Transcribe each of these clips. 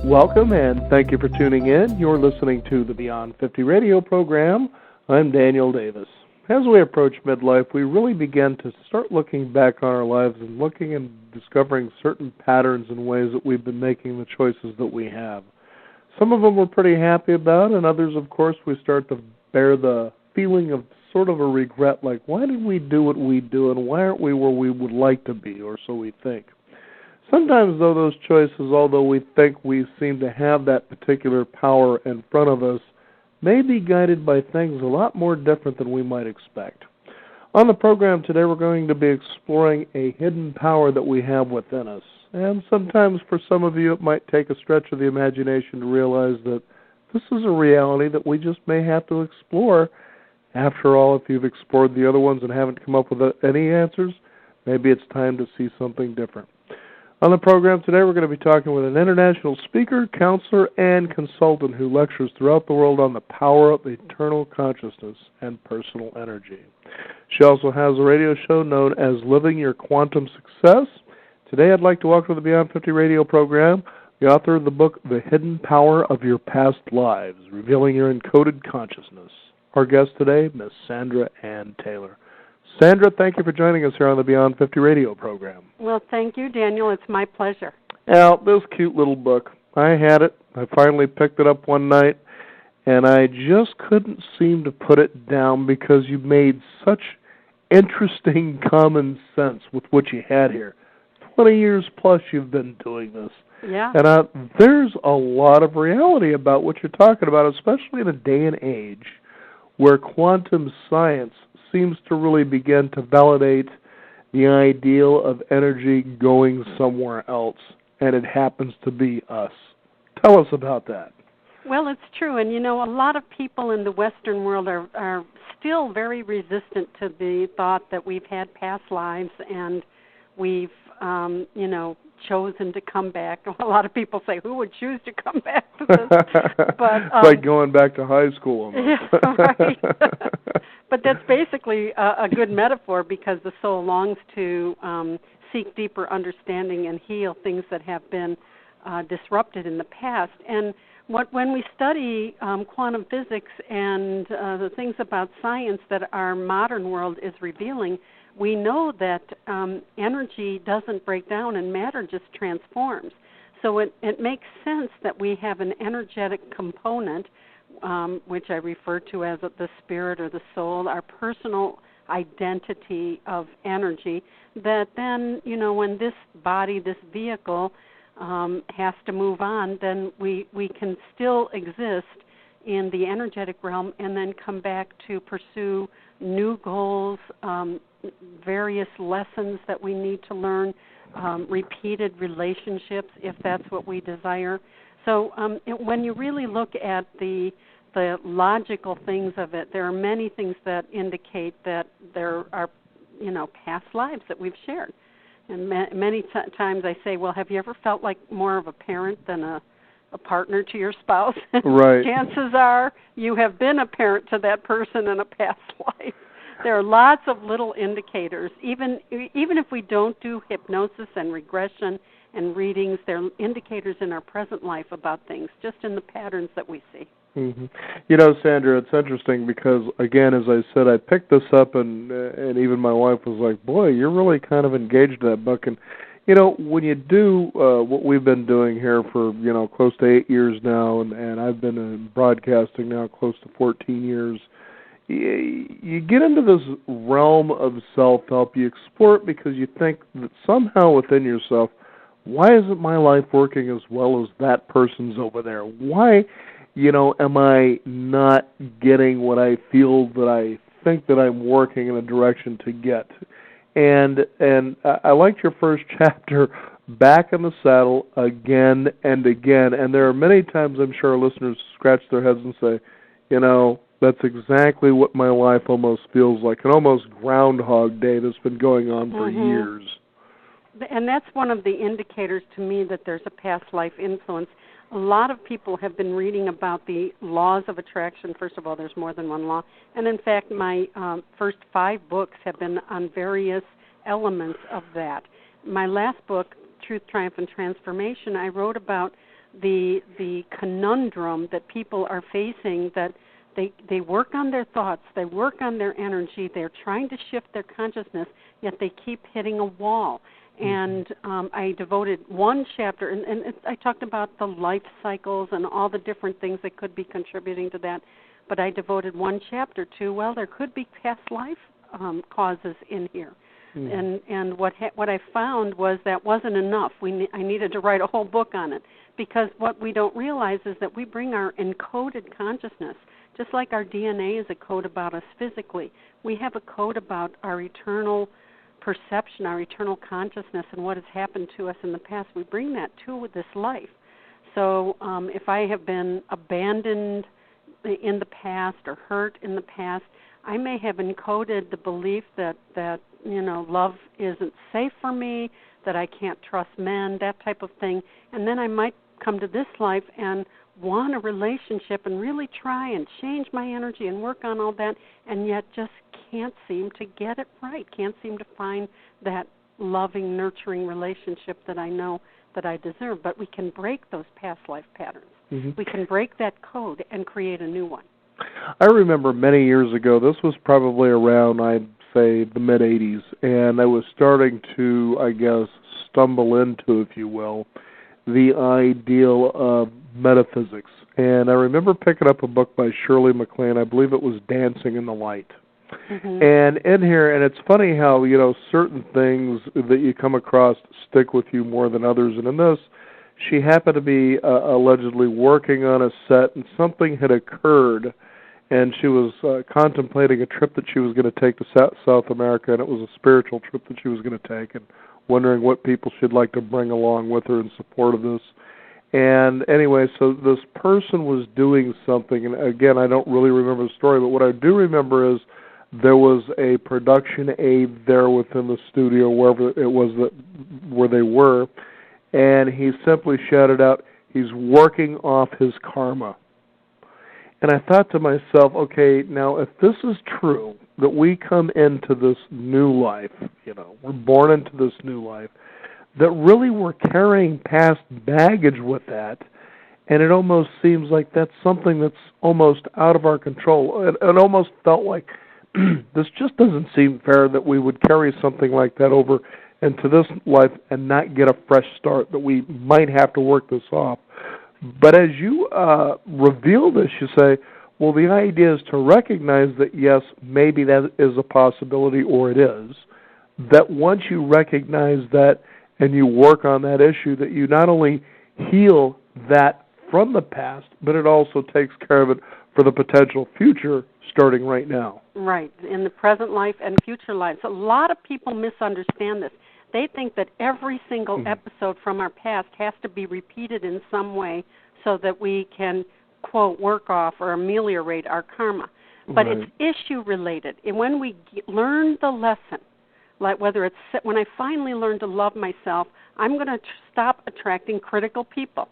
Welcome and thank you for tuning in. You're listening to the Beyond 50 radio program. I'm Daniel Davis. As we approach midlife, we really begin to start looking back on our lives and looking and discovering certain patterns and ways that we've been making the choices that we have. Some of them we're pretty happy about, and others, of course, we start to bear the feeling of sort of a regret, like, why did we do what we do, and why aren't we where we would like to be, or so we think. Sometimes, though, those choices, although we think we seem to have that particular power in front of us, may be guided by things a lot more different than we might expect. On the program today, we're going to be exploring a hidden power that we have within us. And sometimes, for some of you, it might take a stretch of the imagination to realize that this is a reality that we just may have to explore. After all, if you've explored the other ones and haven't come up with any answers, maybe it's time to see something different. On the program today, we're going to be talking with an international speaker, counselor, and consultant who lectures throughout the world on the power of eternal consciousness and personal energy. She also has a radio show known as Living Your Quantum Success. Today, I'd like to welcome to the Beyond 50 radio program the author of the book, The Hidden Power of Your Past Lives, Revealing Your Encoded Consciousness. Our guest today, Ms. Sandra Ann Taylor. Sandra, thank you for joining us here on the Beyond 50 radio program. Well, thank you, Daniel. It's my pleasure. Now, this cute little book, I had it. I finally picked it up one night, and I just couldn't seem to put it down because you made such interesting common sense with what you had here. 20 years plus you've been doing this. Yeah. And there's a lot of reality about what you're talking about, especially in a day and age where quantum science seems to really begin to validate the ideal of energy going somewhere else, and it happens to be us. Tell us about that. Well, it's true, and a lot of people in the Western world are still very resistant to the thought that we've had past lives and we've, chosen to come back. A lot of people say, who would choose to come back to this? But, it's like going back to high school almost. Yeah, right. But that's basically a good metaphor because the soul longs to seek deeper understanding and heal things that have been disrupted in the past. And when we study quantum physics and the things about science that our modern world is revealing, we know that energy doesn't break down and matter just transforms. So it makes sense that we have an energetic component, which I refer to as the spirit or the soul, our personal identity of energy, that then, when this body, this vehicle has to move on, then we can still exist in the energetic realm and then come back to pursue new goals, various lessons that we need to learn, repeated relationships if that's what we desire. So when you really look at the logical things of it, there are many things that indicate that there are, past lives that we've shared. And many times I say, well, have you ever felt like more of a parent than a partner to your spouse? Right. Chances are you have been a parent to that person in a past life. There are lots of little indicators. Even if we don't do hypnosis and regression and readings, there are indicators in our present life about things, just in the patterns that we see. Mm-hmm. Sandra, it's interesting because, again, as I said, I picked this up and even my wife was like, boy, you're really kind of engaged in that book. And, when you do what we've been doing here for, close to 8 years now, and I've been in broadcasting now close to 14 years, you get into this realm of self-help. You explore it because you think that somehow within yourself, why isn't my life working as well as that person's over there? Why, am I not getting what I feel that I think that I'm working in a direction to get? And I liked your first chapter, Back in the Saddle, again and again. And there are many times I'm sure our listeners scratch their heads and say, that's exactly what my life almost feels like, an almost Groundhog Day that's been going on for years. And that's one of the indicators to me that there's a past life influence. A lot of people have been reading about the laws of attraction. First of all, there's more than one law. And in fact, my first 5 books have been on various elements of that. My last book, Truth, Triumph, and Transformation, I wrote about the conundrum that people are facing, that they work on their thoughts, they work on their energy, they're trying to shift their consciousness, yet they keep hitting a wall. And I devoted one chapter, and I talked about the life cycles and all the different things that could be contributing to that, but I devoted one chapter to, well, there could be past life causes in here. And what I found was that wasn't enough. I needed to write a whole book on it, because what we don't realize is that we bring our encoded consciousness, just like our DNA is a code about us physically. We have a code about our eternal perception, our eternal consciousness, and what has happened to us in the past. We bring that to this life. So if I have been abandoned in the past or hurt in the past, I may have encoded the belief that love isn't safe for me, that I can't trust men, that type of thing. And then I might come to this life and want a relationship and really try and change my energy and work on all that, and yet just can't seem to get it right, can't seem to find that loving, nurturing relationship that I know that I deserve. But we can break those past life patterns. We can break that code and create a new one. I remember many years ago, this was probably around, I'd say, the mid-'80s, and I was starting to, I guess, stumble into, if you will, the ideal of metaphysics. And I remember picking up a book by Shirley MacLaine. I believe it was Dancing in the Light. And in here, and it's funny how, certain things that you come across stick with you more than others. And in this, she happened to be allegedly working on a set, and something had occurred, and she was contemplating a trip that she was going to take to South America, and it was a spiritual trip that she was going to take, and wondering what people she'd like to bring along with her in support of this. And anyway, so this person was doing something, and again, I don't really remember the story, but what I do remember is there was a production aide there within the studio, wherever it was where they were, and he simply shouted out, he's working off his karma. And I thought to myself, okay, now if this is true, that we come into this new life, we're born into this new life, that really we're carrying past baggage with that, and it almost seems like that's something that's almost out of our control. It almost felt like this just doesn't seem fair that we would carry something like that over into this life and not get a fresh start, that we might have to work this off. But as you reveal this, you say, well, the idea is to recognize that, yes, maybe that is a possibility, or it is, that once you recognize that and you work on that issue, that you not only heal that from the past, but it also takes care of it for the potential future starting right now. Right, in the present life and future lives. A lot of people misunderstand this. They think that every single episode from our past has to be repeated in some way so that we can, quote, work off or ameliorate our karma. But it's issue-related. And when we learn the lesson, like whether it's when I finally learn to love myself, I'm going to stop attracting critical people.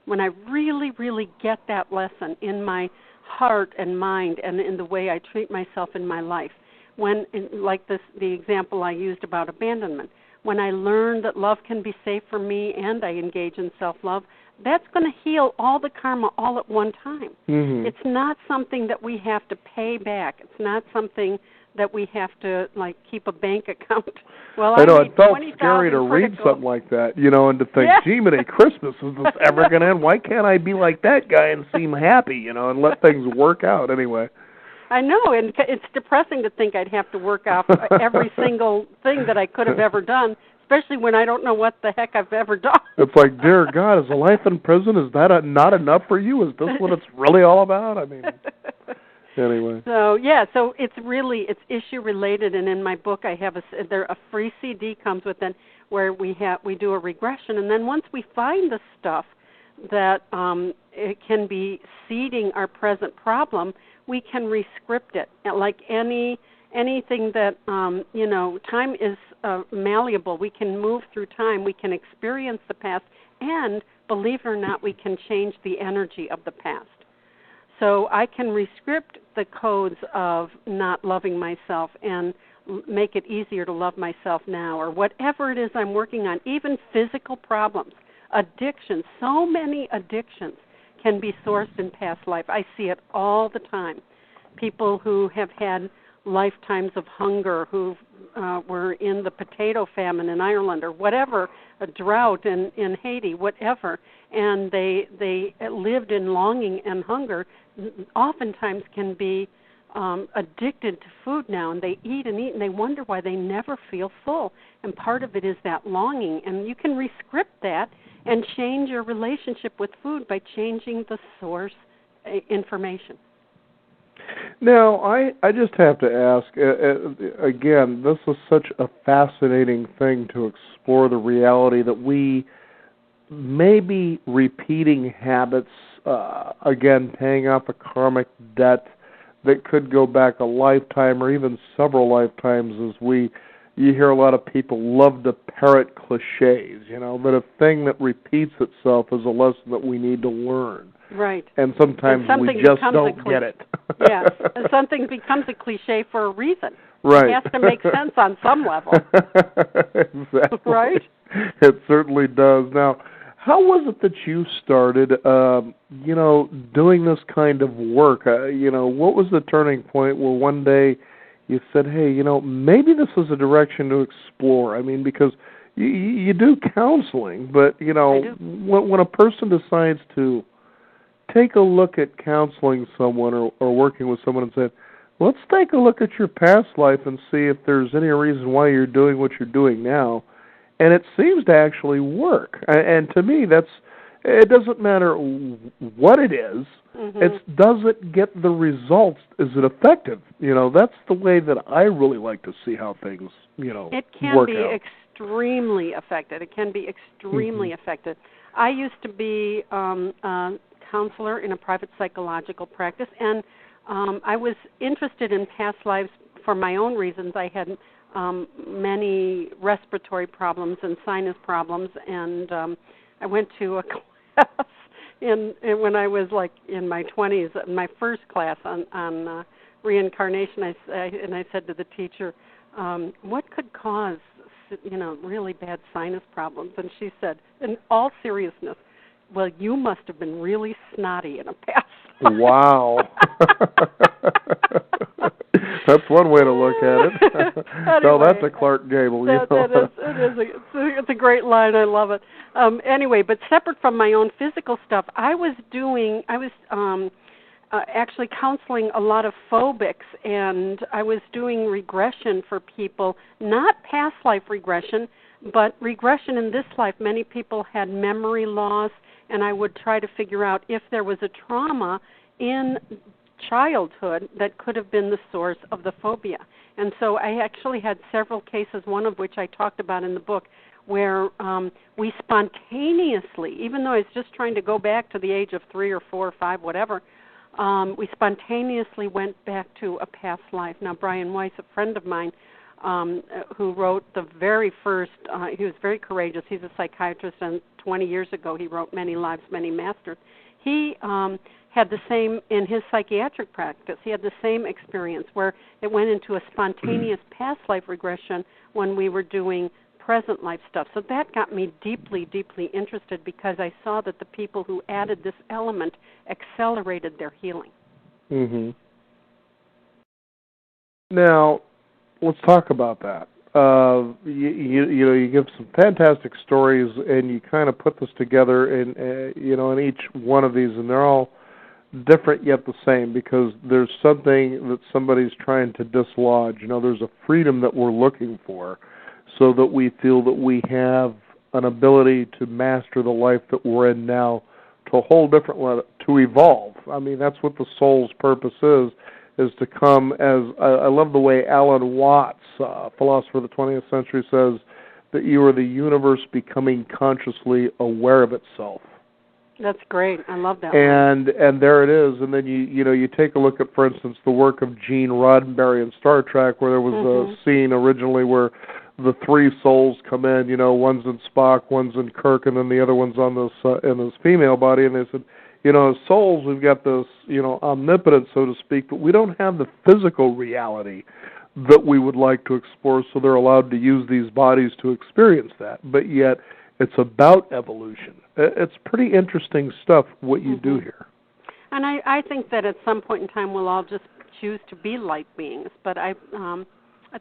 When I really, really get that lesson in my heart and mind and in the way I treat myself in my life, when, like the example I used about abandonment, when I learn that love can be safe for me and I engage in self-love, that's going to heal all the karma all at one time. It's not something that we have to pay back. It's not something that we have to, like, keep a bank account. Well, I know, it felt scary to read something like that, and to think, gee, many Christmas, is this ever going to end? Why can't I be like that guy and seem happy, and let things work out anyway? I know, and it's depressing to think I'd have to work off every single thing that I could have ever done, especially when I don't know what the heck I've ever done. It's like, dear God, is a life in prison, is that not enough for you? Is this what it's really all about? I mean, anyway. So it's issue related, and in my book I have a free CD comes with it where we do a regression, and then once we find the stuff that it can be seeding our present problem, we can rescript it. Like anything that time is malleable. We can move through time. We can experience the past, and believe it or not, we can change the energy of the past. So I can rescript the codes of not loving myself and make it easier to love myself now, or whatever it is I'm working on, even physical problems. Addictions, so many addictions can be sourced in past life. I see it all the time. People who have had lifetimes of hunger, who were in the potato famine in Ireland or whatever, a drought in Haiti, whatever, and they lived in longing and hunger, oftentimes can be addicted to food now, and they eat and they wonder why they never feel full. And part of it is that longing, and you can rescript that and change your relationship with food by changing the source information. Now, I just have to ask, again, this is such a fascinating thing to explore, the reality that we may be repeating habits, again, paying off a karmic debt that could go back a lifetime or even several lifetimes. You hear a lot of people love to parrot cliches, that a thing that repeats itself is a lesson that we need to learn. Right. And sometimes we just don't get it. Yeah, and something becomes a cliche for a reason. Right. It has to make sense on some level. Exactly. Right? It certainly does. Now, how was it that you started, doing this kind of work? What was the turning point where one day you said, hey, maybe this is a direction to explore? I mean, because you do counseling, but, when a person decides to take a look at counseling someone or working with someone and say, let's take a look at your past life and see if there's any reason why you're doing what you're doing now. And it seems to actually work. And to me, it doesn't matter what it is. Mm-hmm. It's does it get the results? Is it effective? That's the way that I really like to see how things, it can work be out. Extremely effective. It can be extremely effective. I used to be a counselor in a private psychological practice, and I was interested in past lives for my own reasons. I had many respiratory problems and sinus problems, and I went to a class when I was like in my 20s, my first class on reincarnation. I said to the teacher, what could cause really bad sinus problems? And she said, in all seriousness, well, you must have been really snotty in a past life. Wow. That's one way to look at it. Anyway, that's a Clark Gable. It's a great line. I love it. Anyway, but separate from my own physical stuff, I was actually counseling a lot of phobics, and I was doing regression for people, not past life regression, but regression in this life. Many people had memory loss, and I would try to figure out if there was a trauma in childhood that could have been the source of the phobia. And so I actually had several cases, one of which I talked about in the book, where we spontaneously, even though I was just trying to go back to the age of 3 or 4 or 5, whatever, we spontaneously went back to a past life. Now, Brian Weiss, a friend of mine, who wrote the very first, he was very courageous. He's a psychiatrist, and 20 years ago he wrote Many Lives, Many Masters. He had the same, in his psychiatric practice, he had the same experience where it went into a spontaneous past life regression when we were doing present life stuff. So that got me deeply, deeply interested because I saw that the people who added this element accelerated their healing. Mm-hmm. Now, let's talk about that. You give some fantastic stories, and you kind of put this together in each one of these, and they're all different yet the same because there's something that somebody's trying to dislodge. There's a freedom that we're looking for, so that we feel that we have an ability to master the life that we're in now to a whole different level, to evolve. I mean, that's what the soul's purpose is to come as, I love the way Alan Watts, philosopher of the 20th century, says that you are the universe becoming consciously aware of itself. That's great. I love that. And there it is. And then you take a look at, for instance, the work of Gene Roddenberry in Star Trek, where there was a scene originally where the 3 souls come in. One's in Spock, one's in Kirk, and then the other one's on this in this female body. And they said, as souls, we've got this, omnipotence, so to speak, but we don't have the physical reality that we would like to explore, so they're allowed to use these bodies to experience that. But yet, It's about evolution. It's pretty interesting stuff what you do here. And I think that at some point in time we'll all just choose to be light beings, but I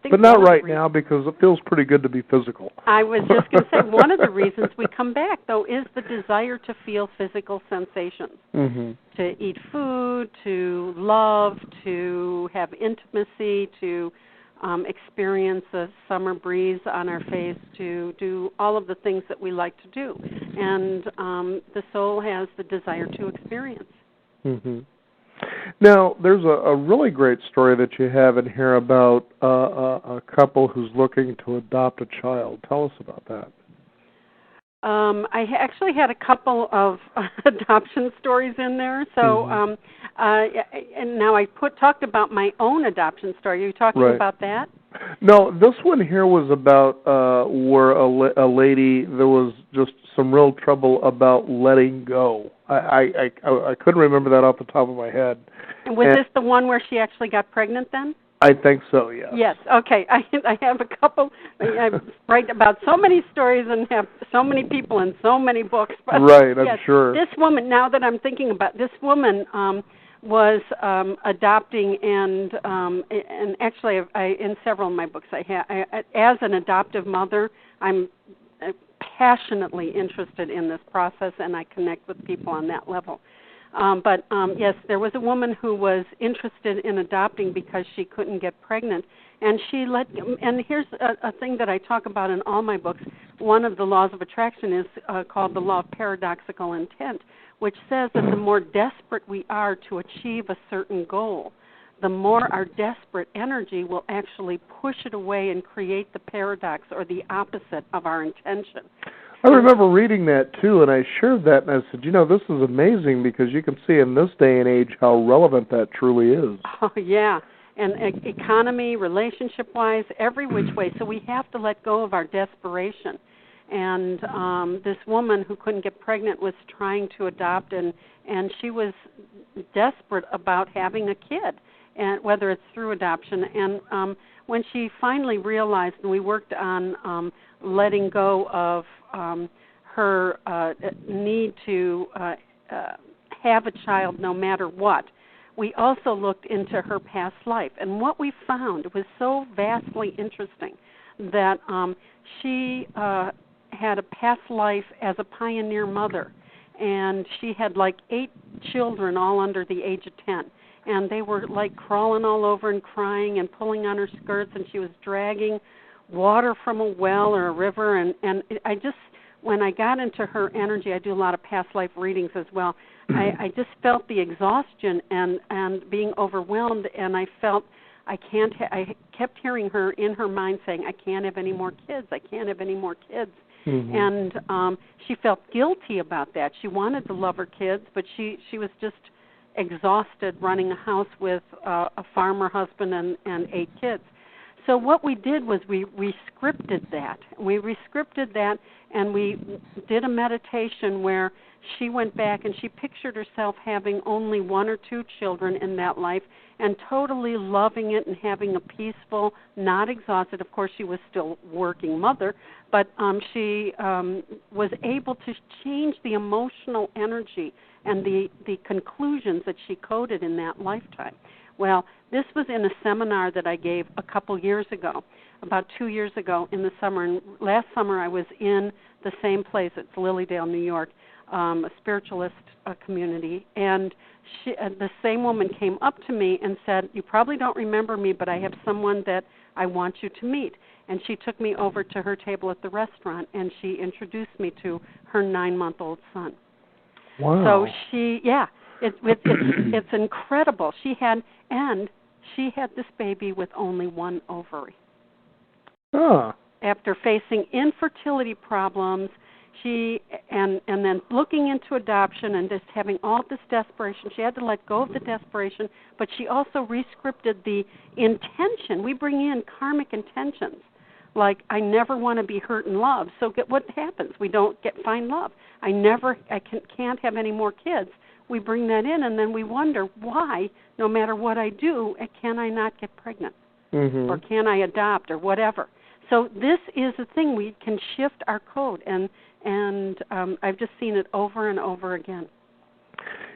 think. But not right now, because it feels pretty good to be physical. I was just going to say, one of the reasons we come back, though, is the desire to feel physical sensations. To eat food, to love, to have intimacy, to experience a summer breeze on our face, to do all of the things that we like to do. And the soul has the desire to experience. Now, there's a really great story that you have in here about a couple who's looking to adopt a child. Tell us about that. I actually had a couple of adoption stories in there. So, and now I talked about my own adoption story. Are you talking about that? No, this one here was about where a lady, there was just some real trouble about letting go. I couldn't remember that off the top of my head. And was this the one where she actually got pregnant then? I think so, yes. Yes, okay. I have a couple. I write about so many stories and have so many people and so many books. But right, I'm sure. This woman, now that I'm thinking about this woman, was adopting, and actually, in several of my books, as an adoptive mother, I'm passionately interested in this process, and I connect with people on that level. But yes, there was a woman who was interested in adopting because she couldn't get pregnant, and and here's a thing that I talk about in all my books. One of the laws of attraction is called the law of paradoxical intent, which says that the more desperate we are to achieve a certain goal, the more our desperate energy will actually push it away and create the paradox or the opposite of our intention. I remember reading that, too, and I shared that, and I said, this is amazing because you can see in this day and age how relevant that truly is. Oh, yeah, and economy, relationship-wise, every which way. So we have to let go of our desperation. And this woman who couldn't get pregnant was trying to adopt, and she was desperate about having a kid, and whether it's through adoption. And when she finally realized, and we worked on letting go of her need to have a child no matter what, we also looked into her past life. And what we found was so vastly interesting that she had a past life as a pioneer mother, and she had like 8 children all under the age of 10. And they were like crawling all over and crying and pulling on her skirts, and she was dragging water from a well or a river. And I just, when I got into her energy, I do a lot of past life readings as well. I just felt the exhaustion and being overwhelmed, and I felt I kept hearing her in her mind saying, I can't have any more kids. I can't have any more kids. And she felt guilty about that. She wanted to love her kids, but she was just exhausted running a house with a farmer husband and 8 kids. So what we did was we rescripted that. We rescripted that, and we did a meditation where she went back and she pictured herself having only 1 or 2 children in that life and totally loving it and having a peaceful, not exhausted, of course she was still working mother, but she was able to change the emotional energy and the conclusions that she coded in that lifetime. Well, this was in a seminar that I gave a couple years ago, about 2 years ago in the summer. And last summer I was in the same place. It's Lilydale, New York, a spiritualist community. And the same woman came up to me and said, you probably don't remember me, but I have someone that I want you to meet. And she took me over to her table at the restaurant, and she introduced me to her 9-month-old son. Wow. So it's incredible. She had this baby with only 1 ovary. After facing infertility problems, and then looking into adoption and just having all this desperation, she had to let go of the desperation, but she also rescripted the intention. We bring in karmic intentions, like I never want to be hurt and loved. So what happens? We don't find love. I can't have any more kids. We bring that in, and then we wonder why, no matter what I do, can I not get pregnant? Or can I adopt, or whatever? So this is a thing. We can shift our code, and I've just seen it over and over again.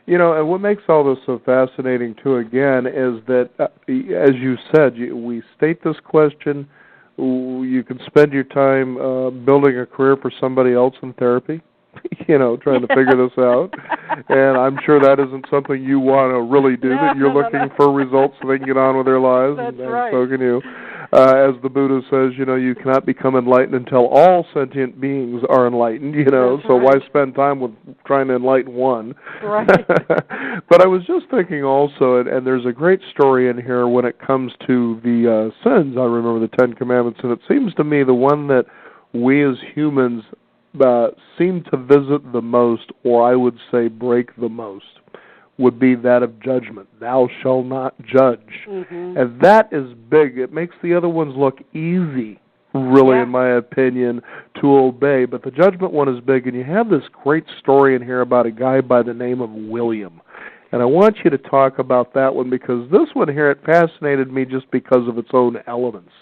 You know, and what makes all this so fascinating, too, again, is that, as you said, we state this question. You can spend your time building a career for somebody else in therapy, you know, trying to figure this out. And I'm sure that isn't something you want to really do, that you're looking for results so they can get on with their lives. That's and right. So can you. As the Buddha says, you know, you cannot become enlightened until all sentient beings are enlightened, you know, That's so right. why spend time with trying to enlighten one? Right. But I was just thinking also, and there's a great story in here when it comes to the sins. I remember the Ten Commandments, and it seems to me the one that we as humans seem to visit the most, or I would say break the most, would be that of judgment. Thou shalt not judge. Mm-hmm. And that is big. It makes the other ones look easy, really, in my opinion, to obey. But the judgment one is big, and you have this great story in here about a guy by the name of William. And I want you to talk about that one, because this one here, it fascinated me just because of its own elements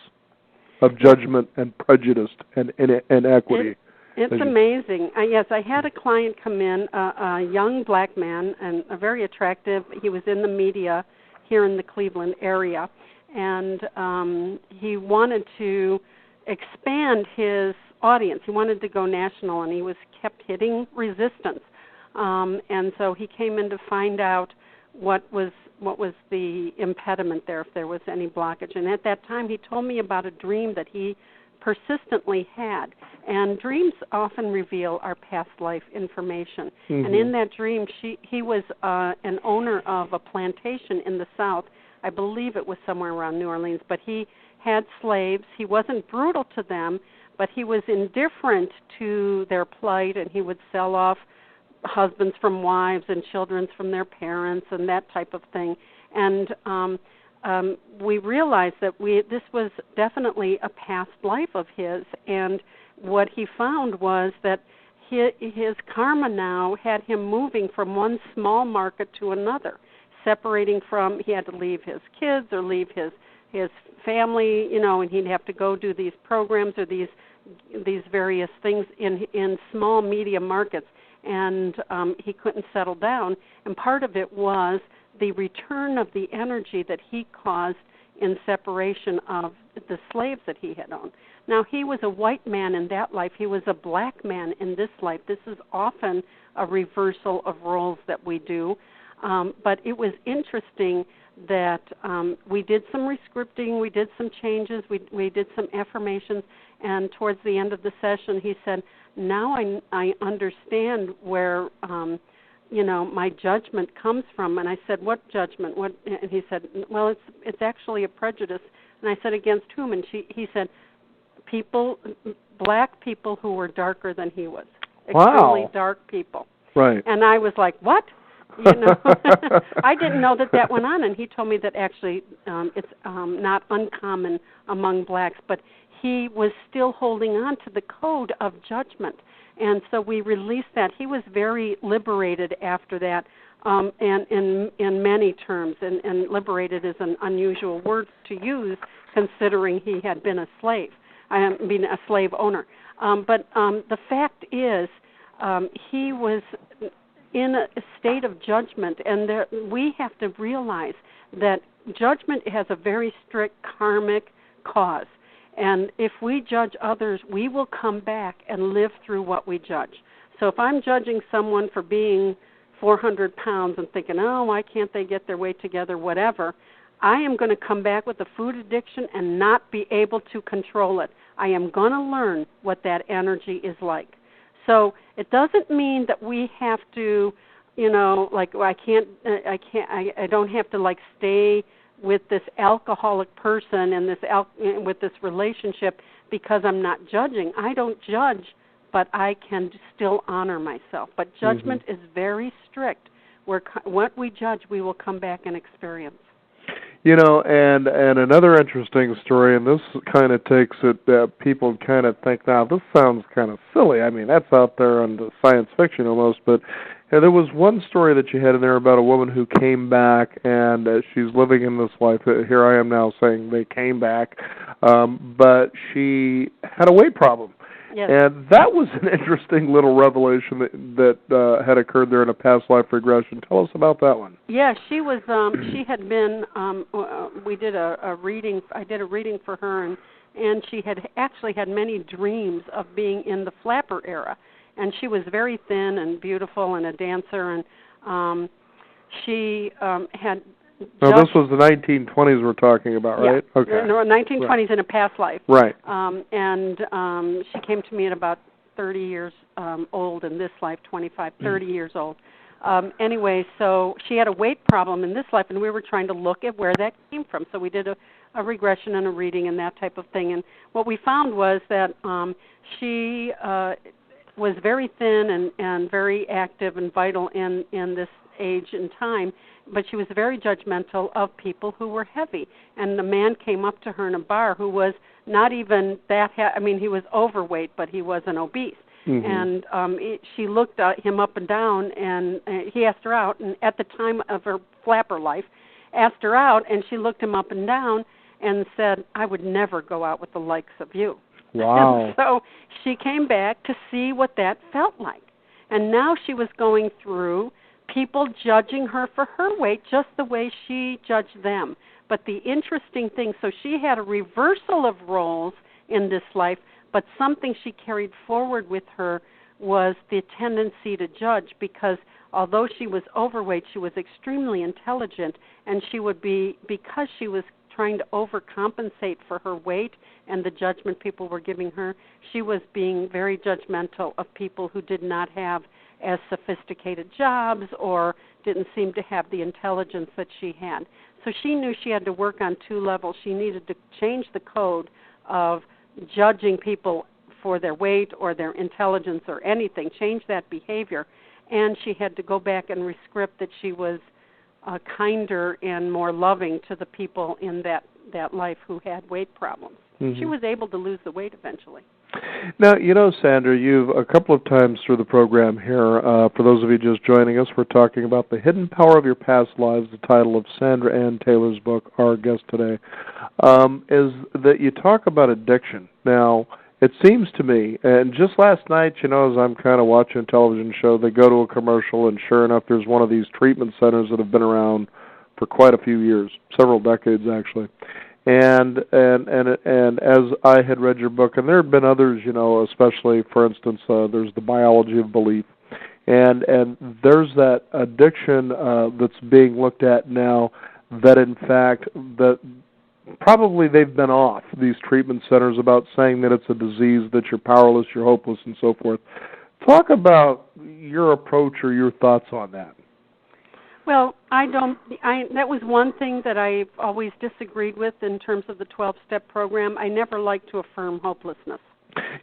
of judgment and prejudice and inequity. It's amazing. Yes, I had a client come in, a young black man, and a very attractive. He was in the media here in the Cleveland area, and he wanted to expand his audience. He wanted to go national, and he was kept hitting resistance. And so he came in to find out what was the impediment there, if there was any blockage. And at that time, he told me about a dream that he persistently had. And dreams often reveal our past life information. Mm-hmm. And in that dream, he was an owner of a plantation in the South. I believe it was somewhere around New Orleans, but he had slaves. He wasn't brutal to them, but he was indifferent to their plight, and he would sell off husbands from wives and children from their parents and that type of thing. And we realized that this was definitely a past life of his, and what he found was that his karma now had him moving from one small market to another, separating from, he had to leave his kids or leave his family, you know, and he'd have to go do these programs or these various things in small media markets, and he couldn't settle down. And part of it was the return of the energy that he caused in separation of the slaves that he had owned. Now, he was a white man in that life. He was a black man in this life. This is often a reversal of roles that we do. But it was interesting that we did some rescripting, we did some changes, we did some affirmations, and towards the end of the session, he said, now I understand where my judgment comes from. And I said, what judgment? What? And he said, well, it's actually a prejudice. And I said, against whom? And he said, black people who were darker than he was. Extremely dark people. Right. And I was like, what? You know, I didn't know that went on. And he told me that actually it's not uncommon among blacks, but he was still holding on to the code of judgment. And so we released that. He was very liberated after that, and in many terms. And liberated is an unusual word to use, considering he had been a slave. a slave owner. But the fact is, he was in a state of judgment, and we have to realize that judgment has a very strict karmic cause. And if we judge others, we will come back and live through what we judge. So if I'm judging someone for being 400 pounds and thinking, oh, why can't they get their weight together, whatever, I am going to come back with a food addiction and not be able to control it. I am going to learn what that energy is like. So it doesn't mean that we have to, I don't have to stay with this alcoholic person and with this relationship because I'm not judging. I don't judge, but I can still honor myself. But judgment is very strict. What we judge, we will come back and experience. And another interesting story, and this kind of takes it that people kind of think, now, this sounds kind of silly. I mean, that's out there on the science fiction almost, but there was one story that you had in there about a woman who came back, and she's living in this life. Here I am now saying they came back. but she had a weight problem. Yes. And that was an interesting little revelation that had occurred there in a past life regression. Tell us about that one. Yeah, she was. She had been. We did a reading. I did a reading for her, and she had actually had many dreams of being in the flapper era. And she was very thin and beautiful and a dancer, and she had. Now, this was the 1920s we're talking about, right? Yeah. Okay. No, 1920s right. in a past life. Right. And she came to me at about 30 years old in this life, 25, 30 years old. Anyway, so she had a weight problem in this life, and we were trying to look at where that came from. So we did a regression and a reading and that type of thing. And what we found was that she was very thin and very active and vital in this age and time, but she was very judgmental of people who were heavy. And the man came up to her in a bar who was not even that he was overweight, but he wasn't obese. Mm-hmm. And she looked at him up and down, and he asked her out, and at the time of her flapper life, asked her out, and she looked him up and down and said, "I would never go out with the likes of you." Wow. And so she came back to see what that felt like. And now she was going through people judging her for her weight just the way she judged them. But the interesting thing, so she had a reversal of roles in this life, but something she carried forward with her was the tendency to judge, because although she was overweight, she was extremely intelligent, and she would be, because she was trying to overcompensate for her weight and the judgment people were giving her, she was being very judgmental of people who did not have as sophisticated jobs or didn't seem to have the intelligence that she had. So she knew she had to work on two levels. She needed to change the code of judging people for their weight or their intelligence or anything, change that behavior, and she had to go back and rescript that she was kinder and more loving to the people in that life who had weight problems. Mm-hmm. She was able to lose the weight eventually. Now, Sandra, you've a couple of times through the program here, for those of you just joining us, we're talking about The Hidden Power of Your Past Lives, the title of Sandra Ann Taylor's book. Our guest today is that you talk about addiction. Now, it seems to me, and just last night, as I'm kind of watching a television show, they go to a commercial, and sure enough, there's one of these treatment centers that have been around for quite a few years, several decades actually. And as I had read your book, and there have been others, especially, for instance, there's The Biology of Belief, and there's that addiction that's being looked at now that, in fact, that probably they've been off, these treatment centers, about saying that it's a disease, that you're powerless, you're hopeless, and so forth. Talk about your approach or your thoughts on that. Well, that was one thing that I've always disagreed with in terms of the 12-step program. I never like to affirm hopelessness.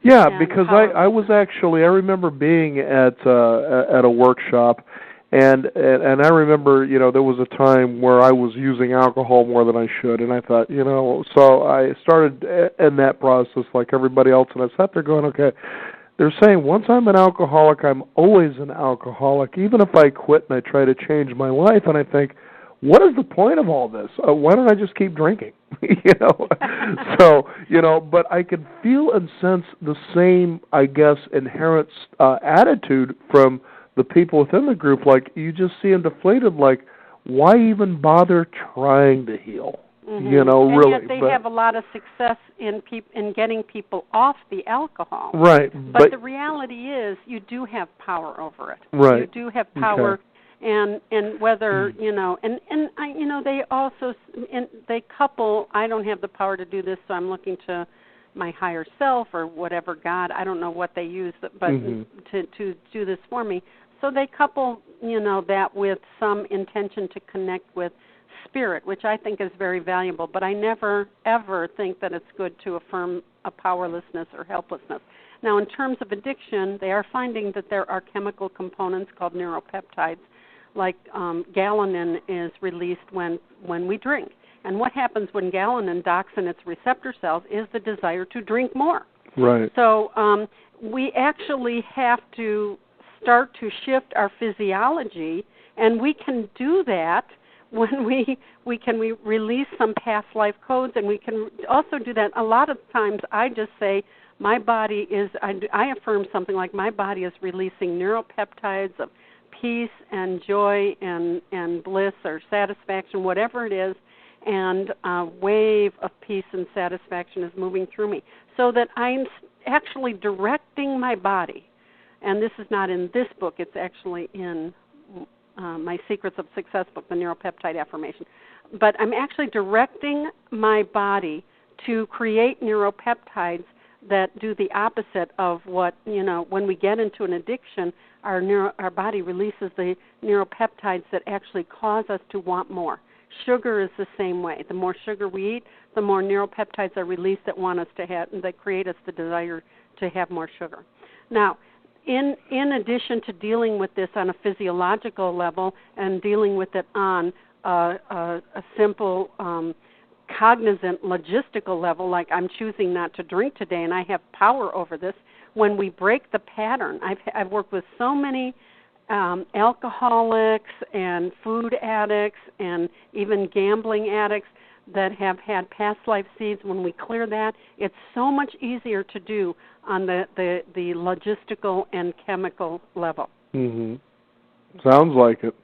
Yeah, because I was actually, I remember being at a workshop, and I remember, there was a time where I was using alcohol more than I should, and I thought, so I started in that process like everybody else, and I sat there going, okay, they're saying once I'm an alcoholic, I'm always an alcoholic, even if I quit and I try to change my life. And I think, what is the point of all this? Why don't I just keep drinking? So, but I could feel and sense the same, I guess, inherent attitude from the people within the group. Like, you just see them deflated, like, why even bother trying to heal? Mm-hmm. And really. Yet they have a lot of success in getting people off the alcohol. Right. But the reality is, you do have power over it. Right. You do have power, okay. and whether they also they couple. I don't have the power to do this, so I'm looking to my higher self or whatever God. I don't know what they use, but to do this for me. So they couple, that with some intention to connect with spirit, which I think is very valuable, but I never, ever think that it's good to affirm a powerlessness or helplessness. Now, in terms of addiction, they are finding that there are chemical components called neuropeptides, like galanin is released when we drink. And what happens when galanin docks in its receptor cells is the desire to drink more. Right. So we actually have to start to shift our physiology, and we can do that when we can release some past life codes, and we can also do that. A lot of times I just say, my body is, I affirm something like, my body is releasing neuropeptides of peace and joy and bliss or satisfaction, whatever it is, and a wave of peace and satisfaction is moving through me, so that I'm actually directing my body. And this is not in this book, it's actually in my Secrets of Success book, the neuropeptide affirmation. But I'm actually directing my body to create neuropeptides that do the opposite of what, when we get into an addiction, our body releases the neuropeptides that actually cause us to want more. Sugar is the same way. The more sugar we eat, the more neuropeptides are released that want us to have, that create us the desire to have more sugar. Now, in addition to dealing with this on a physiological level and dealing with it on a simple cognizant logistical level, like I'm choosing not to drink today and I have power over this, when we break the pattern, I've worked with so many alcoholics and food addicts and even gambling addicts that have had past life seeds. When we clear that, it's so much easier to do on the logistical and chemical level. Mm-hmm. Sounds like it.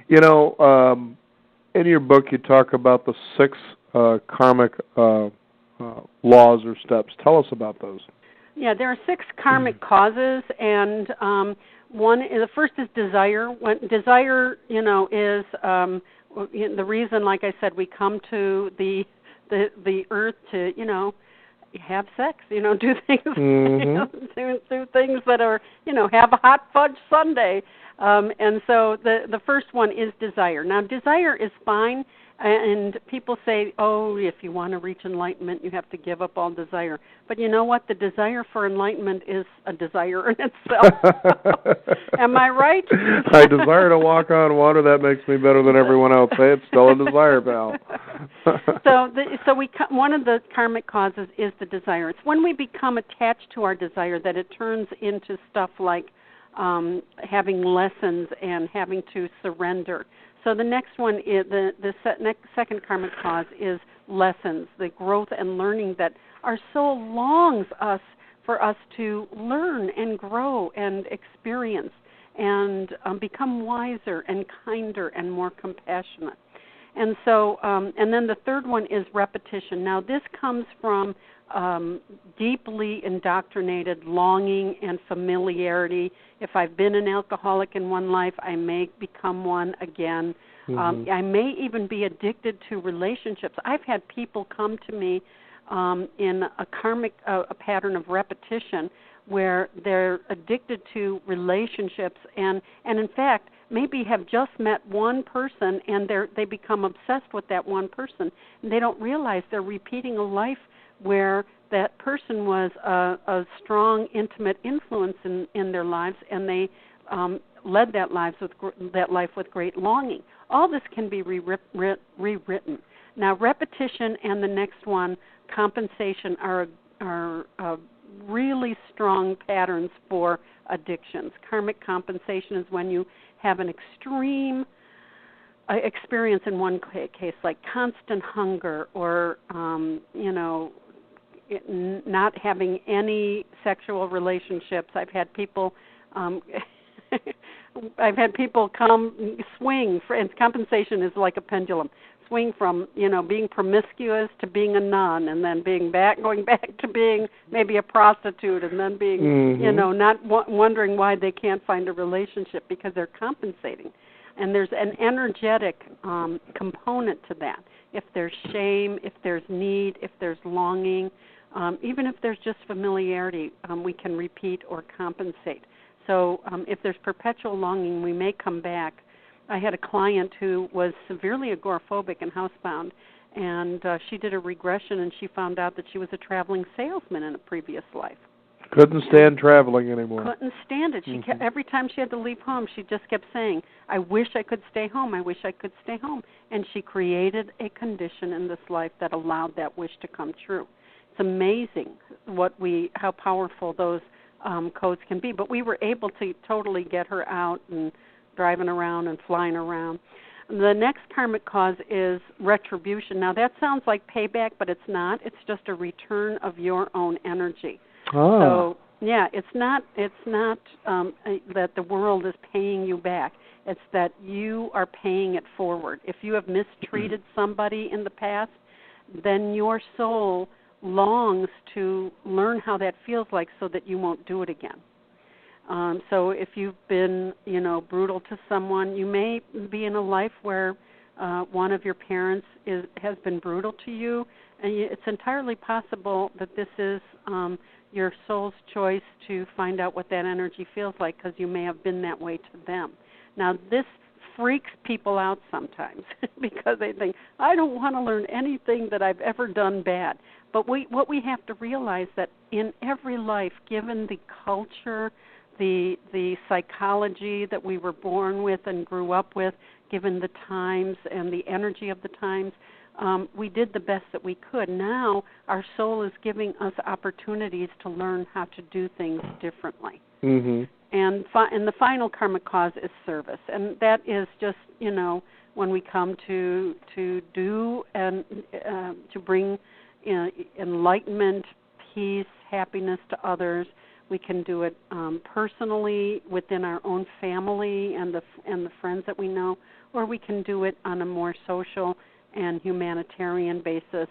In your book you talk about the 6 karmic laws or steps. Tell us about those. Yeah, there are 6 karmic causes, and the first is desire. Desire, is the reason, like I said, we come to the earth to, have sex, do things, do things that are, have a hot fudge sundae. And so the first one is desire. Now, desire is fine, and people say, if you want to reach enlightenment, you have to give up all desire. But you know what? The desire for enlightenment is a desire in itself. Am I right? I desire to walk on water. That makes me better than everyone else. Hey, it's still a desire, pal. One of the karmic causes is the desire. It's when we become attached to our desire that it turns into stuff like having lessons and having to surrender. So the next one is second karmic cause is lessons, the growth and learning that our soul longs for us to learn and grow and experience and become wiser and kinder and more compassionate. And so, and then the third one is repetition. Now, this comes from deeply indoctrinated longing and familiarity. If I've been an alcoholic in one life, I may become one again. Mm-hmm. I may even be addicted to relationships. I've had people come to me in a karmic a pattern of repetition where they're addicted to relationships and in fact, maybe have just met one person and they become obsessed with that one person. And they don't realize they're repeating a life where that person was a strong, intimate influence in their lives, and they led that life with great longing. All this can be rewritten. Now, repetition and the next one, compensation, are really strong patterns for addictions. Karmic compensation is when you have an extreme experience in one case, like constant hunger or, not having any sexual relationships. I've had people come swing, and compensation is like a pendulum, swing from, being promiscuous to being a nun, and then going back to being maybe a prostitute, and then being, mm-hmm. Not wondering why they can't find a relationship because they're compensating. And there's an energetic component to that. If there's shame, if there's need, if there's longing, even if there's just familiarity, we can repeat or compensate. So if there's perpetual longing, we may come back. I had a client who was severely agoraphobic and housebound, and she did a regression, and she found out that she was a traveling salesman in a previous life. Couldn't stand traveling anymore. Couldn't stand it. She kept, every time she had to leave home, she just kept saying, I wish I could stay home. I wish I could stay home. And she created a condition in this life that allowed that wish to come true. It's amazing how powerful those codes can be. But we were able to totally get her out and driving around and flying around. The next karmic cause is retribution. Now, that sounds like payback, but it's not. It's just a return of your own energy. Oh. So, yeah, it's not that the world is paying you back. It's that you are paying it forward. If you have mistreated somebody in the past, then your soul longs to learn how that feels like so that you won't do it again. So if you've been, brutal to someone, you may be in a life where one of your parents has been brutal to you, and it's entirely possible that this is your soul's choice to find out what that energy feels like, because you may have been that way to them. Now, this freaks people out sometimes because they think, I don't want to learn anything that I've ever done bad. But what we have to realize that in every life, given the culture, the psychology that we were born with and grew up with, given the times and the energy of the times, we did the best that we could. Now our soul is giving us opportunities to learn how to do things differently. Mm-hmm. And the final karmic cause is service, and that is just when we come to do and to bring enlightenment, peace, happiness to others. We can do it personally within our own family and the friends that we know, or we can do it on a more social and humanitarian basis,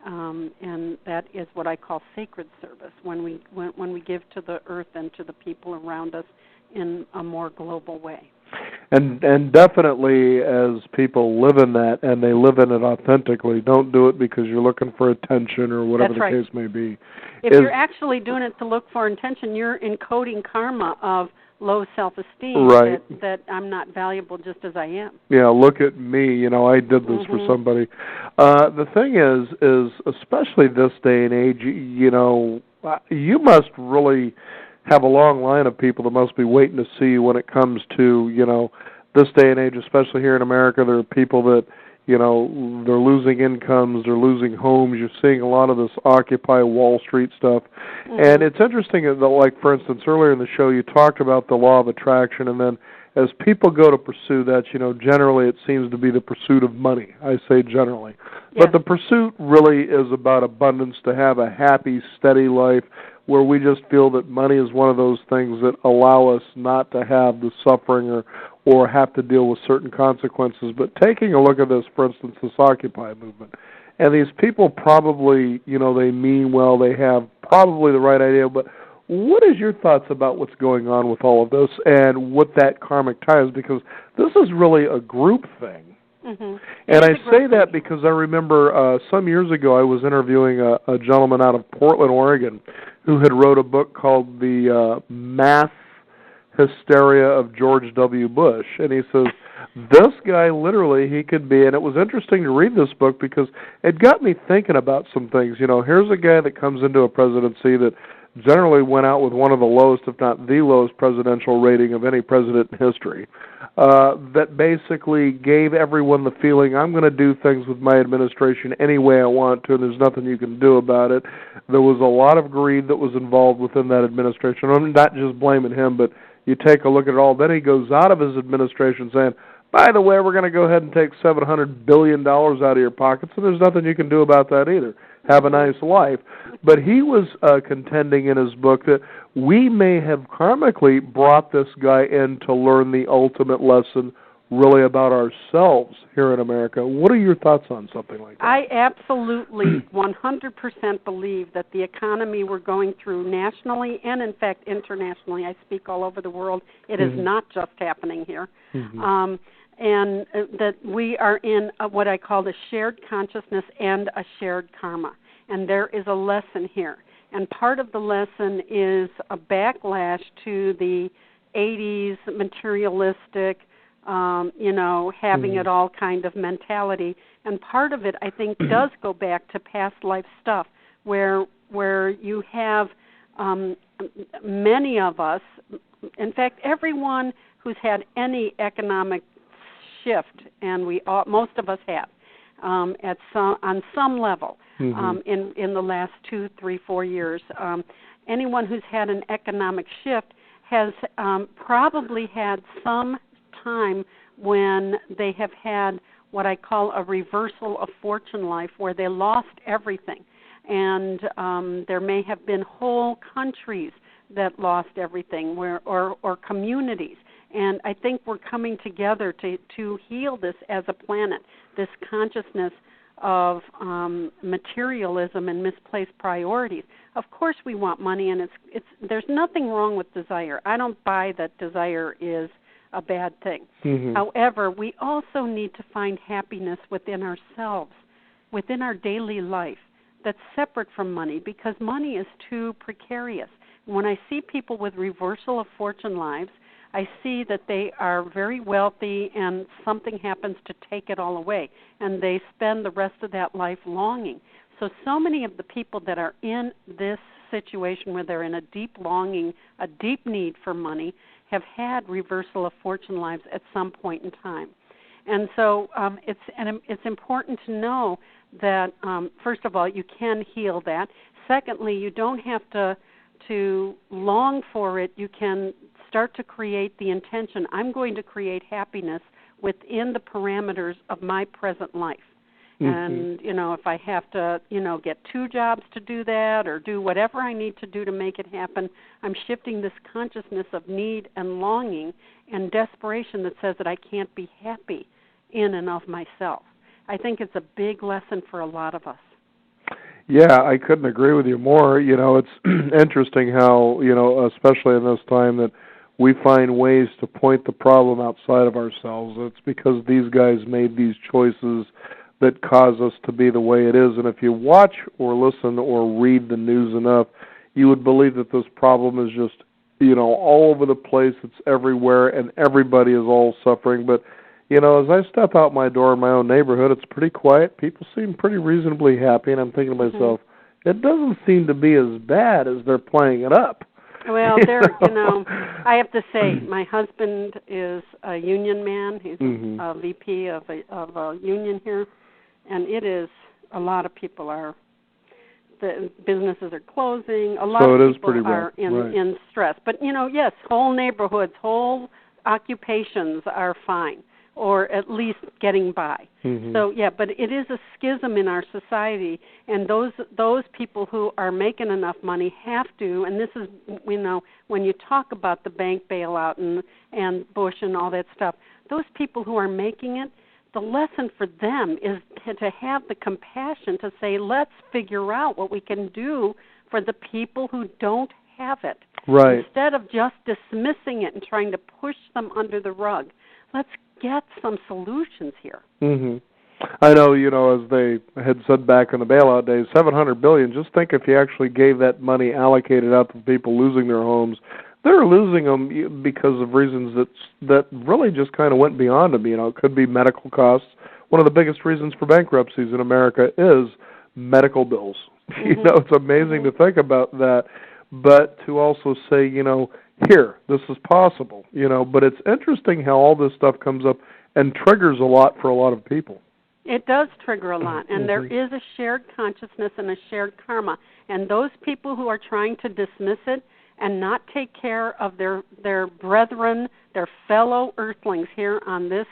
and that is what I call sacred service, when we give to the earth and to the people around us in a more global way. And definitely, as people live in that, and they live in it authentically, don't do it because you're looking for attention or whatever That's right. Case may be. If you're actually doing it to look for attention, you're encoding karma of low self-esteem, right. that I'm not valuable just as I am. Yeah, look at me, I did this for somebody. The thing is, especially this day and age, you must really have a long line of people that must be waiting to see you when it comes to, this day and age, especially here in America. There are people that, they're losing incomes, they're losing homes. You're seeing a lot of this Occupy Wall Street stuff. Mm-hmm. And it's interesting that, like, for instance, earlier in the show, you talked about the law of attraction, and then as people go to pursue that, generally it seems to be the pursuit of money. I say generally. Yeah. But the pursuit really is about abundance, to have a happy, steady life where we just feel that money is one of those things that allow us not to have the suffering or have to deal with certain consequences. But taking a look at this, for instance, this Occupy movement, and these people probably, they mean well, they have probably the right idea, but what is your thoughts about what's going on with all of this and what that karmic tie is? Because this is really a group thing. Mm-hmm. And I say that because I remember some years ago I was interviewing a gentleman out of Portland, Oregon, who had wrote a book called The Mass Hysteria of George W. Bush. And he says, this guy literally, he could be, and it was interesting to read this book because it got me thinking about some things. Here's a guy that comes into a presidency that generally went out with one of the lowest, if not the lowest, presidential rating of any president in history, that basically gave everyone the feeling, I'm going to do things with my administration any way I want to, and there's nothing you can do about it. There was a lot of greed that was involved within that administration. I'm not just blaming him, but you take a look at it all. Then he goes out of his administration saying, by the way, we're going to go ahead and take $700 billion out of your pockets, and there's nothing you can do about that either. Have a nice life. But he was contending in his book that we may have karmically brought this guy in to learn the ultimate lesson really about ourselves here in America. What are your thoughts on something like that? I absolutely 100% believe that the economy we're going through nationally and, in fact, internationally, I speak all over the world, it is not just happening here, and that we are in what I call the shared consciousness and a shared karma. And there is a lesson here. And part of the lesson is a backlash to the 80s materialistic, having it all kind of mentality. And part of it, I think, does go back to past life stuff where you have many of us, in fact, everyone who's had any economic shift, and most of us have, on some level in the last 2, 3, 4 years. Anyone who's had an economic shift has probably had some time when they have had what I call a reversal of fortune life, where they lost everything. And there may have been whole countries that lost everything, or communities. And I think we're coming together to heal this as a planet, this consciousness of materialism and misplaced priorities. Of course we want money, and there's nothing wrong with desire. I don't buy that desire is a bad thing. Mm-hmm. However, we also need to find happiness within ourselves, within our daily life, that's separate from money, because money is too precarious. When I see people with reversal of fortune lives, I see that they are very wealthy and something happens to take it all away, and they spend the rest of that life longing. So many of the people that are in this situation where they're in a deep longing, a deep need for money, have had reversal of fortune lives at some point in time. And so it's important to know that, first of all, you can heal that. Secondly, you don't have to long for it. You can start to create the intention. I'm going to create happiness within the parameters of my present life. Mm-hmm. And, if I have to, get 2 jobs to do that or do whatever I need to do to make it happen, I'm shifting this consciousness of need and longing and desperation that says that I can't be happy in and of myself. I think it's a big lesson for a lot of us. Yeah, I couldn't agree with you more. It's interesting how, especially in this time, that we find ways to point the problem outside of ourselves. It's because these guys made these choices that cause us to be the way it is. And if you watch or listen or read the news enough, you would believe that this problem is just, all over the place. It's everywhere, and everybody is all suffering. But as I step out my door in my own neighborhood, it's pretty quiet. People seem pretty reasonably happy, and I'm thinking to myself, it doesn't seem to be as bad as they're playing it up. Well, I have to say, my husband is a union man. He's a VP of a union here, and it is, a lot of people the businesses are closing. A lot of people are in stress. But, yes, whole neighborhoods, whole occupations are fine, or at least getting by. Mm-hmm. So, but it is a schism in our society, and those people who are making enough money have to, and this is, when you talk about the bank bailout and Bush and all that stuff, those people who are making it, the lesson for them is to have the compassion to say, let's figure out what we can do for the people who don't have it. Right. Instead of just dismissing it and trying to push them under the rug, let's get some solutions here. Mm-hmm. I know, as they had said back in the bailout days, $700 billion, just think if you actually gave that money allocated out to people losing their homes. They're losing them because of reasons that really just kind of went beyond them. It could be medical costs. One of the biggest reasons for bankruptcies in America is medical bills. Mm-hmm. It's amazing to think about that, but to also say, here, this is possible, but it's interesting how all this stuff comes up and triggers a lot for a lot of people. It does trigger a lot, and there is a shared consciousness and a shared karma, and those people who are trying to dismiss it and not take care of their brethren, their fellow earthlings here on this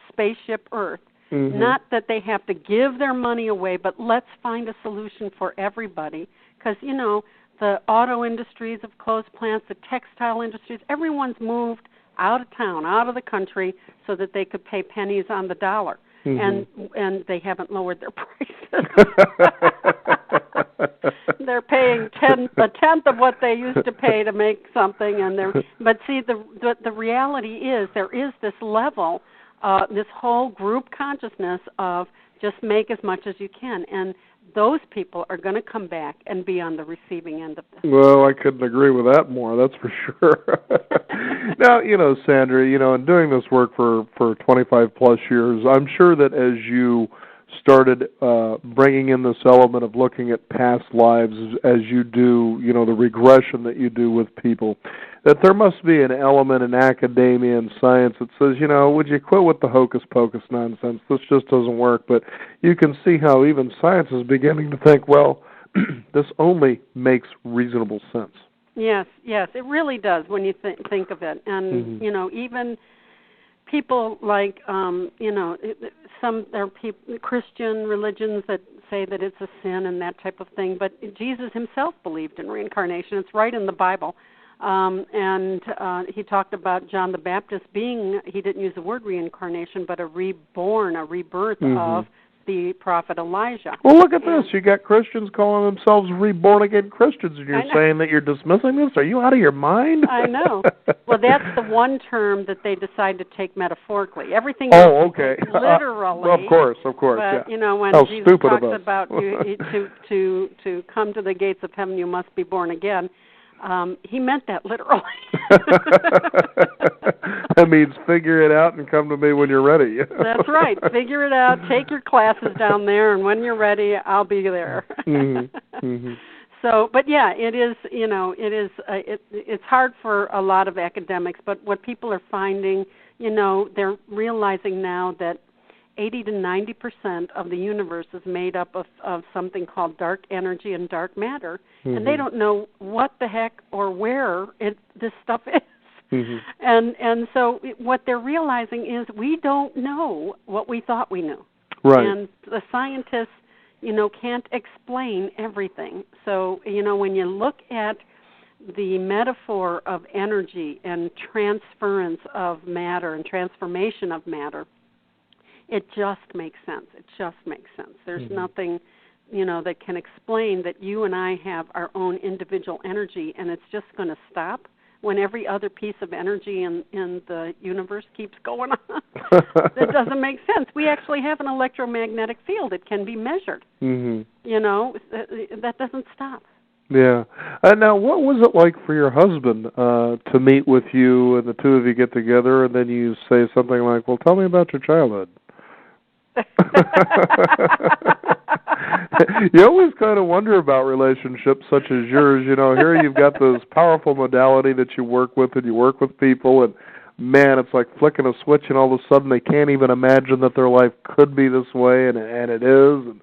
spaceship Earth, not that they have to give their money away, but let's find a solution for everybody, because, the auto industries have closed plants, the textile industries, everyone's moved out of town, out of the country, so that they could pay pennies on the dollar. Mm-hmm. And they haven't lowered their prices. They're paying a tenth of what they used to pay to make something, but see, the reality is there is this level, this whole group consciousness of just make as much as you can, and those people are going to come back and be on the receiving end of this. Well, I couldn't agree with that more, that's for sure. Now, Sandra, in doing this work for 25 plus years, I'm sure that as you started bringing in this element of looking at past lives as you do, the regression that you do with people, that there must be an element in academia and science that says, would you quit with the hocus-pocus nonsense? This just doesn't work. But you can see how even science is beginning to think, well, this only makes reasonable sense. Yes, it really does when you think of it. And, even people like, there are Christian religions that say that it's a sin and that type of thing, but Jesus himself believed in reincarnation. It's right in the Bible. And he talked about John the Baptist being, he didn't use the word reincarnation, but a rebirth of the prophet Elijah. Well, look at this. You got Christians calling themselves reborn-again Christians, and you're saying that you're dismissing this? Are you out of your mind? I know. Well, that's the one term that they decide to take metaphorically. Everything else okay. Literally. Well, of course, But, yeah. When How Jesus stupid talks of us. about to come to the gates of heaven, you must be born again. He meant that literally. That means figure it out and come to me when you're ready. That's right. Figure it out. Take your classes down there, and when you're ready, I'll be there. So, but yeah, it is. It's hard for a lot of academics. But what people are finding, they're realizing now that 80 to 90% of the universe is made up of something called dark energy and dark matter, and they don't know what the heck or where this stuff is. And so what they're realizing is we don't know what we thought we knew. Right. And the scientists, can't explain everything. So, when you look at the metaphor of energy and transference of matter and transformation of matter, it just makes sense. There's nothing, that can explain that you and I have our own individual energy, and it's just going to stop when every other piece of energy in the universe keeps going on. That doesn't make sense. We actually have an electromagnetic field. It can be measured. That doesn't stop. Yeah. Now, what was it like for your husband to meet with you and the two of you get together and then you say something like, well, tell me about your childhood? You always kind of wonder about relationships such as yours. Here you've got this powerful modality that you work with, and you work with people, and man, it's like flicking a switch, and all of a sudden they can't even imagine that their life could be this way, and it is.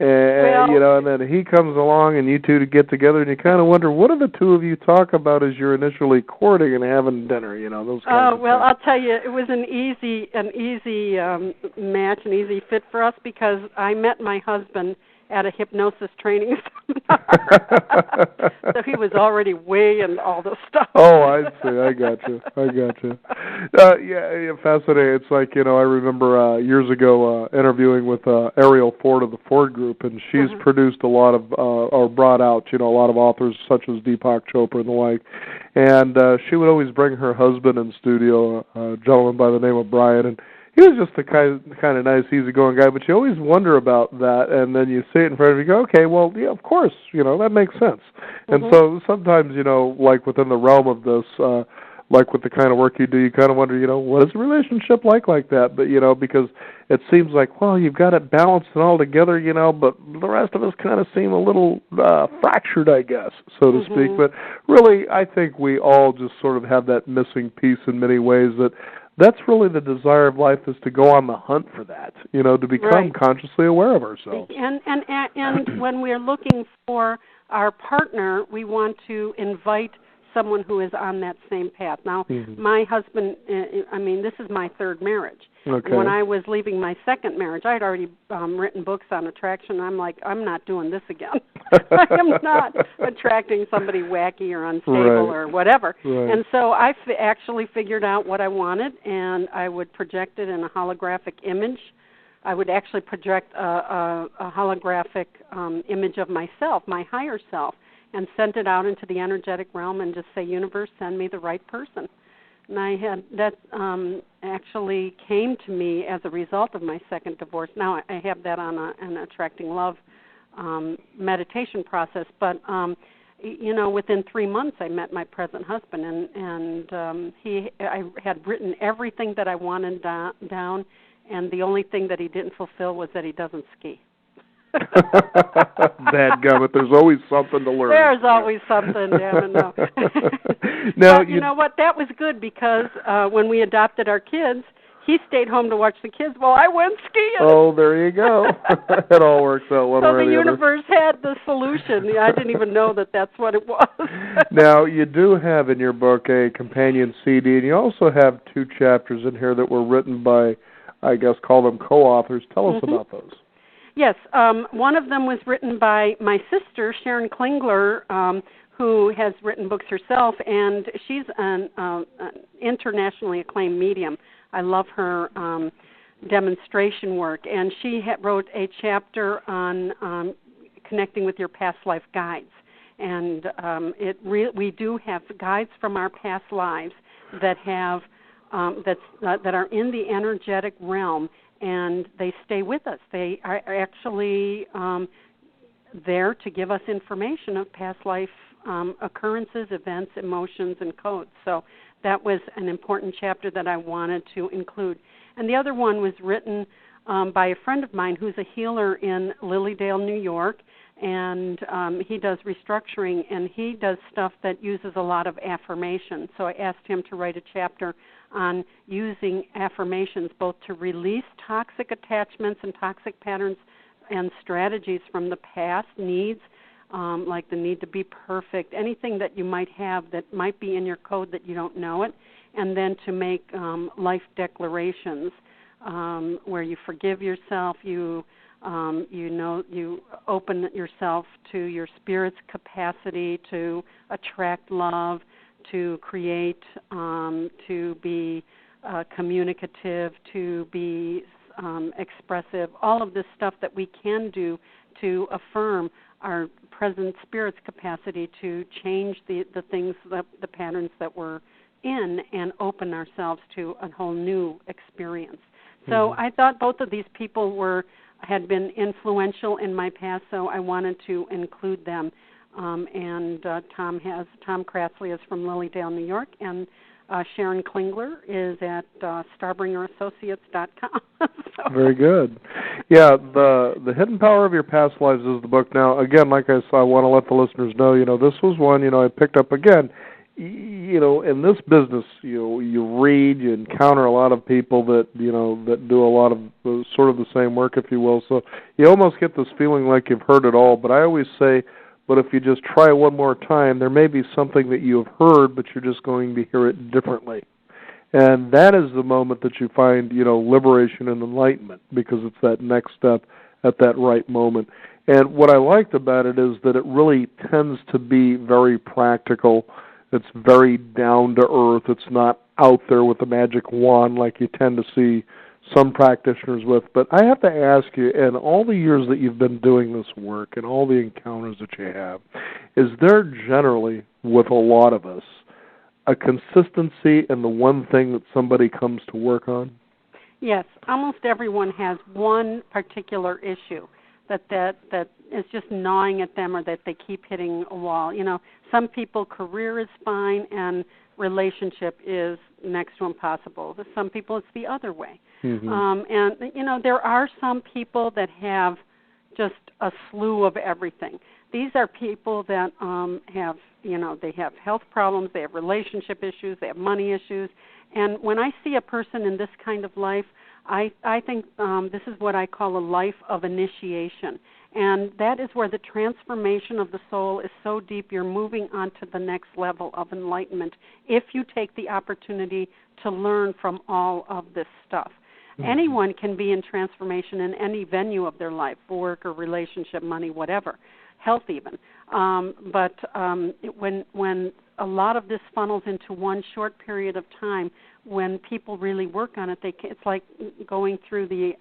And then he comes along, and you two get together, and you kind of wonder, what do the two of you talk about as you're initially courting and having dinner? Those kinds of things. I'll tell you, it was an easy match, an easy fit for us, because I met my husband at a hypnosis training seminar. So he was already way into all this stuff. Oh, I see. I got you. Yeah, fascinating. It's like, I remember years ago interviewing with Ariel Ford of the Ford Group, and she's produced a lot of, or brought out, a lot of authors such as Deepak Chopra and the like. And she would always bring her husband in studio, a gentleman by the name of Brian, and he was just a kind of nice, easygoing guy, but you always wonder about that, and then you see it in front of you and go, okay, well, yeah, of course, that makes sense. And so sometimes, like within the realm of this, like with the kind of work you do, you kind of wonder, what is a relationship like that? But, because it seems like, well, you've got it balanced and all together, but the rest of us kind of seem a little fractured, I guess, so to speak. But really, I think we all just sort of have that missing piece in many ways that's really the desire of life, is to go on the hunt for that, to become consciously aware of ourselves. And when we're looking for our partner, we want to invite someone who is on that same path. Now, my husband, this is my third marriage. Okay. When I was leaving my second marriage, I had already written books on attraction. I'm like, I'm not doing this again. I am not attracting somebody wacky or unstable or whatever. Right. And so I actually figured out what I wanted, and I would project it in a holographic image. I would actually project a holographic image of myself, my higher self, and send it out into the energetic realm and just say, universe, send me the right person. And I had that actually came to me as a result of my second divorce. Now I have that on an attracting love meditation process. But within 3 months I met my present husband, and I had written everything that I wanted down, and the only thing that he didn't fulfill was that he doesn't ski. Dadgummit, there's always something to learn. There's always something, damn it, no. Now, but you know what? That was good, because when we adopted our kids, he stayed home to watch the kids while I went skiing. Oh, there you go. It all works out one way or the other. So the universe had the solution. I didn't even know that that's what it was. Now, you do have in your book a companion CD, and you also have 2 chapters in here that were written by, I guess, call them co-authors. Tell us about those. Yes. One of them was written by my sister, Sharon Klingler, who has written books herself, and she's an internationally acclaimed medium. I love her demonstration work, and she wrote a chapter on connecting with your past life guides. And we do have guides from our past lives that have that are in the energetic realm, and they stay with us. They are actually there to give us information of past life occurrences, events, emotions, and codes. So that was an important chapter that I wanted to include. And the other one was written by a friend of mine who's a healer in Lilydale, New York, and he does restructuring, and he does stuff that uses a lot of affirmation. So I asked him to write a chapter on using affirmations both to release toxic attachments and toxic patterns and strategies from the past, needs, like the need to be perfect, anything that you might have that might be in your code that you don't know it, and then to make life declarations where you forgive yourself, you open yourself to your spirit's capacity to attract love, to create, to be communicative, to be expressive, all of this stuff that we can do to affirm our present spirit's capacity to change the things, the patterns that we're in, and open ourselves to a whole new experience. So I thought both of these people had been influential in my past, so I wanted to include them. And Tom Kratzley is from Lilydale, New York, and Sharon Klingler is at starbringerassociates.com. So. Very good. Yeah, the Hidden Power of Your Past Lives is the book. Now, again, like I said, I want to let the listeners know, this was one, I picked up again. In this business, you read, you encounter a lot of people that, that do a lot of sort of the same work, if you will. So you almost get this feeling like you've heard it all. But I always say, but if you just try one more time, there may be something that you have heard, but you're just going to hear it differently. And that is the moment that you find, liberation and enlightenment, because it's that next step at that right moment. And what I liked about it is that it really tends to be very practical. It's very down to earth. It's not out there with a magic wand like you tend to see some practitioners with. But I have to ask you, in all the years that you've been doing this work and all the encounters that you have, is there generally, with a lot of us, a consistency in the one thing that somebody comes to work on? Yes, almost everyone has one particular issue that is just gnawing at them, or that they keep hitting a wall. Some people, career is fine and relationship is next to impossible. Some people, it's the other way. And there are some people that have just a slew of everything. These are people that have, they have health problems, they have relationship issues, they have money issues. And when I see a person in this kind of life, I think this is what I call a life of initiation. And that is where the transformation of the soul is so deep, you're moving on to the next level of enlightenment if you take the opportunity to learn from all of this stuff. Anyone can be in transformation in any venue of their life, work or relationship, money, whatever, health even. But when a lot of this funnels into one short period of time, when people really work on it, it's like going through the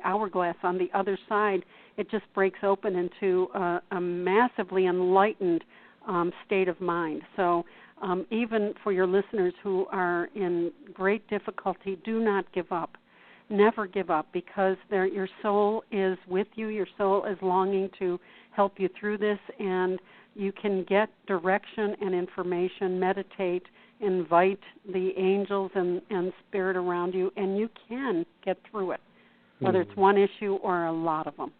hourglass. On the other side, it just breaks open into a massively enlightened state of mind. So even for your listeners who are in great difficulty, do not give up. Never give up, because your soul is with you. Your soul is longing to help you through this, and you can get direction and information, meditate, invite the angels and spirit around you, and you can get through it, whether it's one issue or a lot of them.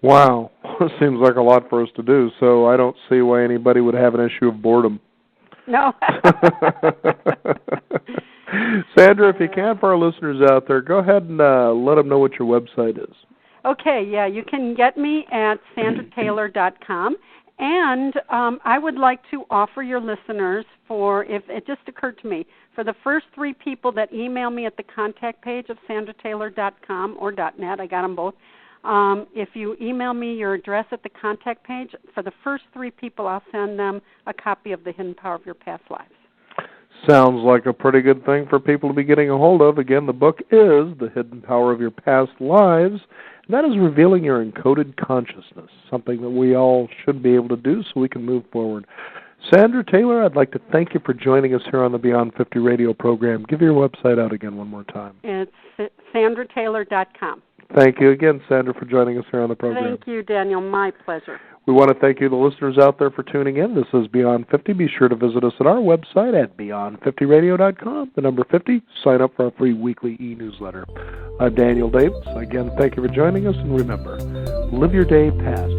Wow. Seems like a lot for us to do, so I don't see why anybody would have an issue of boredom. No. Sandra, if you can, for our listeners out there, go ahead and let them know what your website is. Okay, yeah, you can get me at sandrataylor.com. And I would like to offer your listeners, if it just occurred to me, for the first 3 people that email me at the contact page of sandrataylor.com or .net, I got them both. If you email me your address at the contact page, for the first 3 people, I'll send them a copy of The Hidden Power of Your Past Lives. Sounds like a pretty good thing for people to be getting a hold of. Again, the book is The Hidden Power of Your Past Lives. And that is revealing your encoded consciousness, something that we all should be able to do so we can move forward. Sandra Taylor, I'd like to thank you for joining us here on the Beyond 50 radio program. Give your website out again one more time. It's sandrataylor.com. Thank you again, Sandra, for joining us here on the program. Thank you, Daniel. My pleasure. We want to thank you, the listeners out there, for tuning in. This is Beyond 50. Be sure to visit us at our website at beyond50radio.com. The number 50. Sign up for our free weekly e-newsletter. I'm Daniel Davis. Again, thank you for joining us, and remember, live your day past